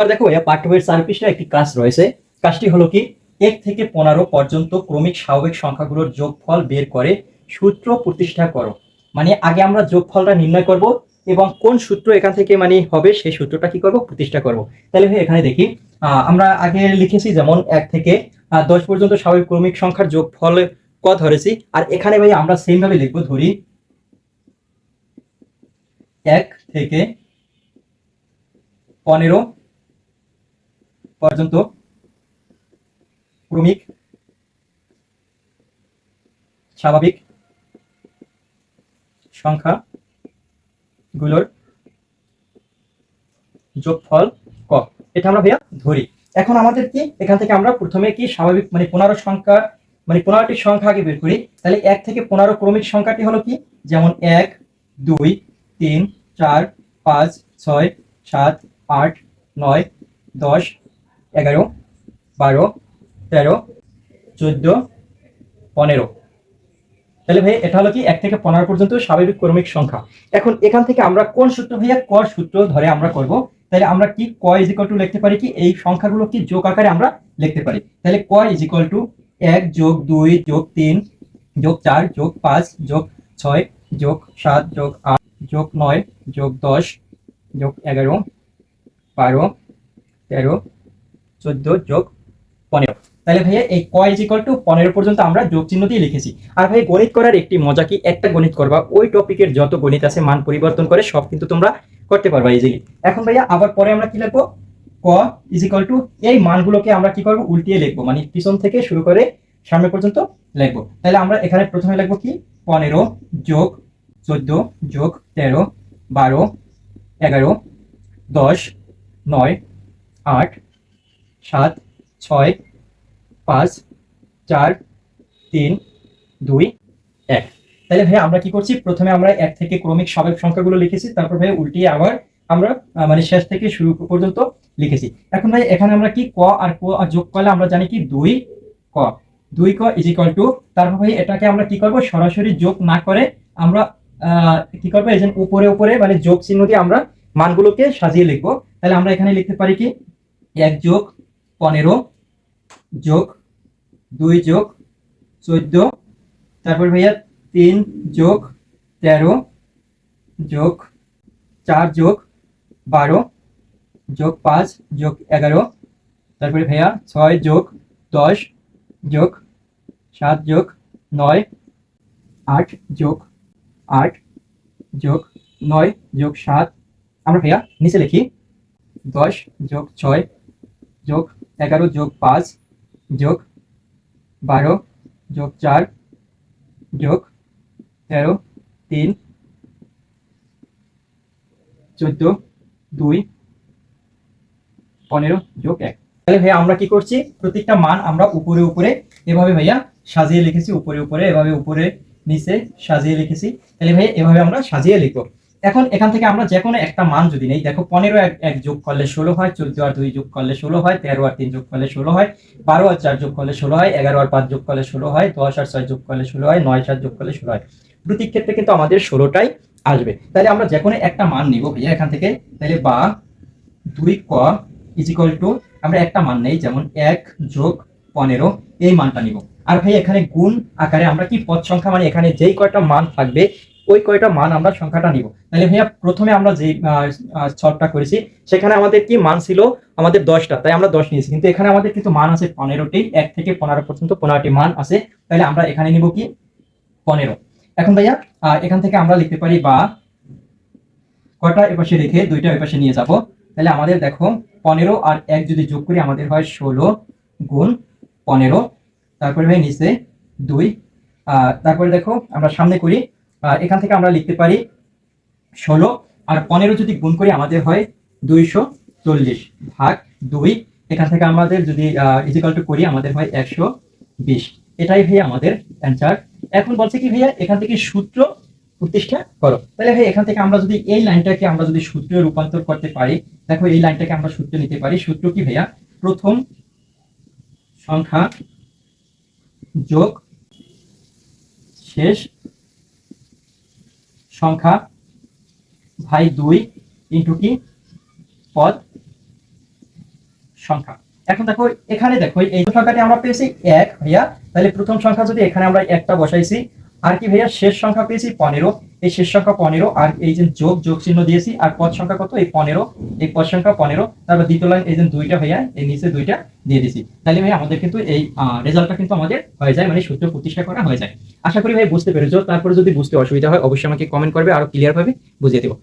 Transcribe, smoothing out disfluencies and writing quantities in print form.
আর দেখো পাঠ্য বইয়ের 4 পৃষ্ঠায় একটি কাজ রয়েছে। কাজটি হলো কি 1 থেকে 15 পর্যন্ত ক্রমিক স্বাভাবিক সংখ্যাগুলোর যোগফল বের করে সূত্র প্রতিষ্ঠা করো। মানে আগে আমরা যোগফলটা নির্ণয় করব এবং কোন সূত্র এখান থেকে মানে হবে সেই সূত্রটা কি করব প্রতিষ্ঠা করব। তাহলে ভাই এখানে দেখি আমরা আগে লিখেছি যেমন 1 থেকে 10 পর্যন্ত স্বাভাবিক ক্রমিক সংখ্যার যোগফল ক ধরেছি। আর এখানে ভাই আমরা সেম ভাবে লিখব, ধরি 1 থেকে 15 পর্যন্ত ক্রমিক স্বাভাবিক সংখ্যাগুলোর যোগফল ক। এটা আমরা ভাইয়া ধরি। এখন আমাদের কি এখান থেকে আমরা প্রথমে কি স্বাভাবিক মানে 15 সংখ্যা মানে 15টি সংখ্যা আগে বের করি। তাহলে 1 থেকে 15 ক্রমিক সংখ্যাটি হলো কি, যেমন 1 2 3 4 5 6 7 8 9 10 11 12 13 14 15। তাহলে ভাই এটা হলো কি 1 থেকে 15 পর্যন্ত স্বাভাবিক ক্রমিক সংখ্যা। এখন এখান থেকে আমরা কোন সূত্র ভাইয়া ক সূত্র ধরে আমরা করব। তাহলে আমরা কি ক ইজ ইকুয়াল টু লিখতে পারি কি এই সংখ্যাগুলো কি যোগ আকারে আমরা লিখতে পারি। তাহলে ক ইজ ইকুয়াল টু 1 যোগ 2 যোগ 3 যোগ 4 যোগ 5 যোগ 6 যোগ 7 যোগ 8 যোগ 9 যোগ 10 যোগ 11 12 13 14 যোগ 15। তাহলে ভাইয়া এই ক ইজ ইকুয়াল টু 15 পর্যন্ত আমরা যোগ চিহ্ন দিয়ে লিখেছি। আর ভাই গণিত করার একটি মজা কি, একটা গণিত করবা ওই টপিকের যত গণিত আছে মান পরিবর্তন করে সব কিন্তু তোমরা করতে পারবা ইজিলি। এখন ভাইয়া আবার পরে আমরা কি লিখবো, ক ইজ ইকুয়াল টু এই মানগুলোকে আমরা কি করবো উল্টিয়ে লিখবো, মানে পিছন থেকে শুরু করে সামনে পর্যন্ত লিখবো। তাহলে আমরা এখানে প্রথমে লিখবো কি 15 যোগ 14 যোগ 13 12 11 10 9 8 7 6 5 4 3 2 1। তাহলে ভাই আমরা কি করছি, প্রথমে আমরা 1 থেকে ক্রমিক স্বাভাবিক সংখ্যাগুলো লিখেছি, তারপর ভাই উল্টিয়ে আবার আমরা মানে শেষ থেকে শুরু পর্যন্ত লিখেছি। এখন ভাই এখানে আমরা কি ক আর ক যোগ করলে আমরা জানি কি 2 ক, 2 ক ইজ ইকুয়াল টু, তারপর ভাই এটাকে আমরা কি করব সরাসরি যোগ না করে আমরা কি করব এই যে উপরে উপরে মানে যোগ চিহ্ন দিয়ে আমরা মানগুলোকে সাজিয়ে লিখবো। তাহলে আমরা এখানে লিখতে পারি কি 1 যোগ 15 যোগ 2 যোগ 14, তারপর ভাইয়া 3 যোগ 13 যোগ 4 যোগ 12 যোগ 5 যোগ 11, তারপরে ভাইয়া 6 যোগ 10 যোগ 7 যোগ 9 8 যোগ 8 যোগ 9 যোগ 7। আমরা ভাইয়া নিচে লিখি 10 যোগ 6 যোগ 11 যোগ 5 যোগ 12 যোগ 4 যোগ 13 3 14 2 15 যোগ 1। তাহলে ভাইয়া আমরা কি করছি প্রত্যেকটা মান আমরা উপরে উপরে এভাবে ভাইয়া সাজিয়ে লিখেছি, উপরে উপরে এভাবে উপরে নিচে সাজিয়ে লিখেছি। তাহলে ভাইয়া এভাবে আমরা সাজিয়ে লিখবো। এখন এখান থেকে আমরা যে কোনো একটা মান যদি নেই, দেখো 15 এক যোগ করলে 16 হয়, 14 আর 2 যোগ করলে 16 হয়, 13 আর 3 যোগ করলে 16 হয়, 12 আর 4 যোগ করলে 16 হয়, 11 আর 5 যোগ করলে 16 হয়, 10 আর 6 যোগ করলে 16 হয়, 9 7 যোগ করলে 16 হয়। প্রতি ক্ষেত্রে কিন্তু আমাদের 16টাই আসবে। তাহলে আমরা যে কোনো একটা মান নিব ভাইয়া এখান থেকে। তাহলে বা 2 ক ইজ ইকুয়াল টু আমরা একটা মান নেই, যেমন 1 যোগ 15 এই মানটা নিব। আর ভাই এখানে গুণ আকারে আমরা কি পদ সংখ্যা মানে এখানে যেই কয়টা মান থাকবে ওই কয়টা মান আমরা সংখ্যাটা নিব। তাহলে ভাইয়া প্রথমে আমরা যে সলভটা করেছি সেখানে আমাদের কি মান ছিল আমাদের 10টা, তাই আমরা 10 নিয়েছি, কিন্তু এখানে আমাদের কিন্তু মান আছে 15টি, 1 থেকে 15 পর্যন্ত 15টি মান আছে। তাহলে আমরা এখানে নিব কি 15। এখন ভাইয়া এখান থেকে আমরা লিখতে পারি বা কয়টা এপাশে রেখে 2টা এপাশে নিয়ে যাব। তাহলে আমাদের দেখো 15 আর 1 যদি যোগ করি আমাদের হয় 16 গুণ 15, তারপরে ভাই নিচে 2, তারপরে দেখো আমরা সামনে করি, এখান থেকে আমরা লিখতে পারি 16 আর 15 যদি গুণ করি আমাদের হয় 240 ভাগ 2। এখান থেকে আমাদের যদি ইজিক্যাল টু করি আমাদের হয় 120। এটাই ভাইয়া আমাদের অ্যান্সার। এখন বলছে কি ভাইয়া এখান থেকে সূত্র প্রতিষ্ঠা করো। তাহলে ভাই এখান থেকে আমরা যদি এই লাইনটাকে আমরা যদি সূত্রে রূপান্তর করতে পারি, দেখো এই লাইনটাকে আমরা সূত্রে নিতে পারি। সূত্র কি ভাইয়া, প্রথম সংখ্যা যোগ শেষ সংখ্যা ভাই 2 ইন্টু কি পদ সংখ্যা। এখন দেখো এখানে দেখো এই সংখ্যাটি আমরা পেয়েছি 1 ভাইয়া, তাহলে প্রথম সংখ্যা যদি এখানে আমরা একটা বসাইছি, আর কি ভাইয়া শেষ সংখ্যা পেয়েছি 15, এই শেষ সংখ্যা 15, আর এই যে যোগ চিহ্ন দিয়েছি, আর পদ সংখ্যা কত এই 15, এই পদ সংখ্যা 15, তারপর দ্বিতীয় লাইন এই যে দুইটা ভাইয়া এই নিচে দুইটা দিয়ে দিছি। তাহলে ভাই আমাদের কিন্তু এই রেজাল্টটা কিন্তু আমাদের হয়ে যায়, মানে সূত্র প্রতিষ্ঠা করা হয়ে যায়। আশা করি ভাই বুঝতে পেরেছো। তারপরে যদি বুঝতে অসুবিধা হয় অবশ্যই আমাকে কমেন্ট করবে, আরো ক্লিয়ার ভাবে বুঝিয়ে দেবো।